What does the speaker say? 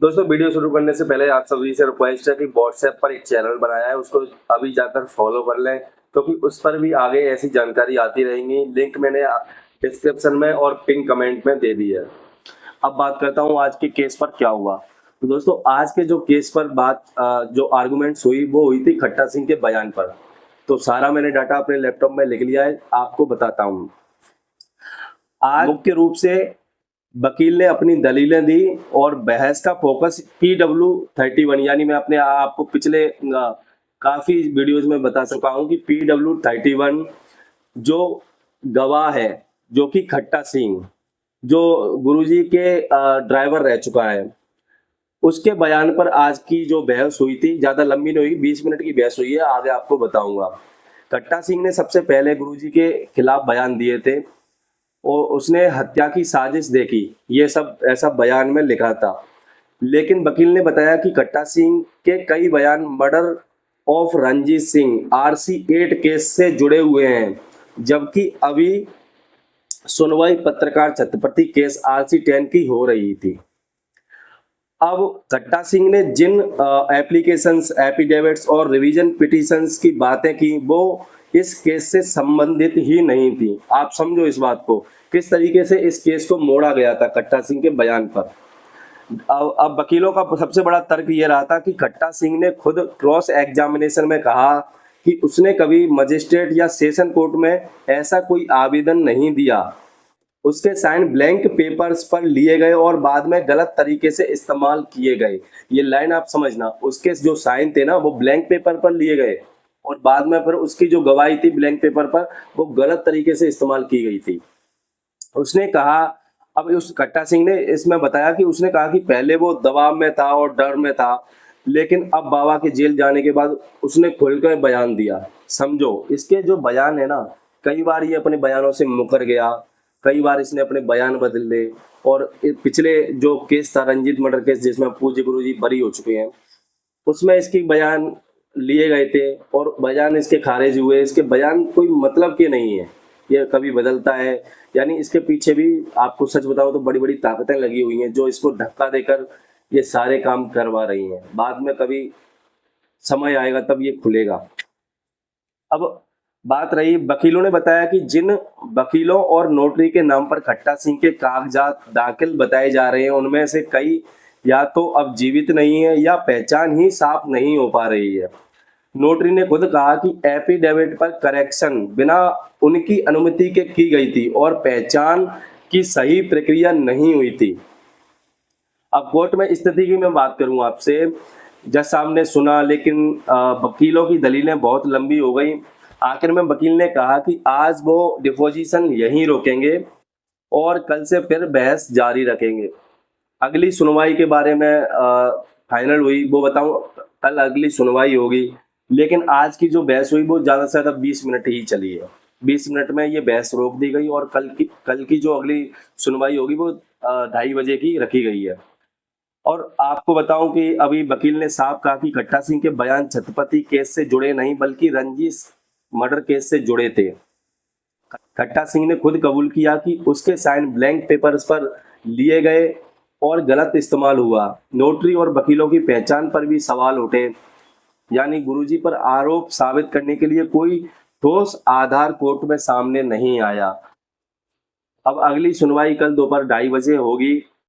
दोस्तों वीडियो शुरू करने से पहले आप सभी से रिक्वेस्ट है कि व्हाट्सएप पर एक चैनल बनाया है, उसको अभी जाकर फॉलो कर लें क्योंकि उस पर भी आगे ऐसी जानकारी आती रहेंगी। लिंक मैंने डिस्क्रिप्शन में और पिन कमेंट में दे दी है। अब बात करता हूँ आज के केस पर क्या हुआ। तो दोस्तों आज के जो केस पर बात जो आर्गुमेंट्स हुई वो हुई थी खट्टा सिंह के बयान पर। तो सारा मैंने डाटा अपने लैपटॉप में लिख लिया है, आपको बताता हूँ। आज मुख्य रूप से वकील ने अपनी दलीलें दी और बहस का फोकस PW31 यानी मैं अपने आपको पिछले काफी वीडियोज में बता चुका हूं कि PW31 जो गवाह है, जो कि खट्टा सिंह जो गुरुजी के ड्राइवर रह चुका है, उसके बयान पर आज की जो बहस हुई थी, ज्यादा लंबी नहीं हुई, 20 मिनट की बहस हुई है, आगे आपको बताऊंगा। खट्टा सिंह ने सबसे पहले गुरुजी के खिलाफ बयान दिए थे और उसने हत्या की साजिश देखी, ये सब ऐसा बयान में लिखा था। लेकिन वकील ने बताया कि खट्टा सिंह के कई बयान murder of Ranjit Singh RC8 case से जुड़े हुए हैं, जबकि अभी सुनवाई पत्रकार छत्रपति केस RC10 की हो रही थी। अब खट्टा सिंह ने जिन एप्लीकेशंस, एफिडेविट्स और रिवीजन पिटीशंस की बातें की वो इस केस से संबंधित ही नहीं थी। आप समझो इस बात को, किस तरीके से इस केस को मोड़ा गया था खट्टा सिंह के बयान पर। अब वकीलों का सबसे बड़ा तर्क ये रहा था कि खट्टा सिंह ने खुद क्रॉस एग्जामिनेशन में कहा कि उसने कभी मजिस्ट्रेट या सेशन कोर्ट में ऐसा कोई आवेदन नहीं दिया, उसके साइन ब्लैंक पेपर्स पर लिए गए और बाद में गलत तरीके से इस्तेमाल किए गए। ये लाइन आप समझना, उसके जो साइन थे ना वो ब्लैंक पेपर पर लिए गए और बाद में फिर उसकी जो गवाही थी ब्लैंक पेपर पर वो गलत तरीके से इस्तेमाल की गई थी। उसने कहा, अब उस खट्टा सिंह ने इसमें बताया कि उसने कहा कि पहले वो दबाव में था और डर में था, लेकिन अब बाबा के जेल जाने के बाद उसने खुलकर बयान दिया। समझो इसके जो बयान है ना, कई बार ये अपने बयानों से मुकर गया, कई बार इसने अपने बयान बदल ले। और पिछले जो केस था रंजीत मर्डर केस जिसमें पूज्य गुरु जी बरी हो चुके हैं, उसमें इसकी बयान लिए गए थे और बयान इसके खारिज हुए। इसके बयान कोई मतलब के नहीं है, ये कभी बदलता है। यानी इसके पीछे भी आपको सच बताओ तो बड़ी बड़ी ताकतें लगी हुई हैं जो इसको धक्का देकर ये सारे काम करवा रही हैं। बाद में कभी समय आएगा तब ये खुलेगा। अब बात रही, वकीलों ने बताया कि जिन वकीलों और नोटरी के नाम पर खट्टा सिंह के कागजात दाखिल बताए जा रहे हैं उनमें से कई या तो अब जीवित नहीं है या पहचान ही साफ नहीं हो पा रही है। नोटरी ने खुद कहा कि एफिडेविट पर करेक्शन बिना उनकी अनुमति के की गई थी और पहचान की सही प्रक्रिया नहीं हुई थी। अब कोर्ट में स्थिति की मैं बात करूं आपसे, जज साहब ने सुना, लेकिन वकीलों की दलीलें बहुत लंबी हो गई। आखिर में वकील ने कहा कि आज वो डिपोजिशन यहीं रोकेंगे और कल से फिर बहस जारी रखेंगे। अगली सुनवाई के बारे में फाइनल हुई वो बताऊं, कल अगली सुनवाई होगी। लेकिन आज की जो बहस हुई वो ज़्यादा से ज़्यादा 20 मिनट ही चली है। 20 मिनट में ये बहस रोक दी गई और कल की जो अगली सुनवाई होगी वो 2:30 बजे की रखी गई है। और आपको बताऊं कि अभी वकील ने साफ कहा कि खट्टा सिंह के बयान छत्रपति केस से जुड़े नहीं बल्कि रंजीत मर्डर केस से जुड़े थे। खट्टा सिंह ने खुद कबूल किया कि उसके साइन ब्लैंक पेपर्स पर लिए गए और गलत इस्तेमाल हुआ। नोटरी और वकीलों की पहचान पर भी सवाल उठे, यानी गुरुजी पर आरोप साबित करने के लिए कोई ठोस आधार कोर्ट में सामने नहीं आया। अब अगली सुनवाई कल दोपहर 2:30 बजे होगी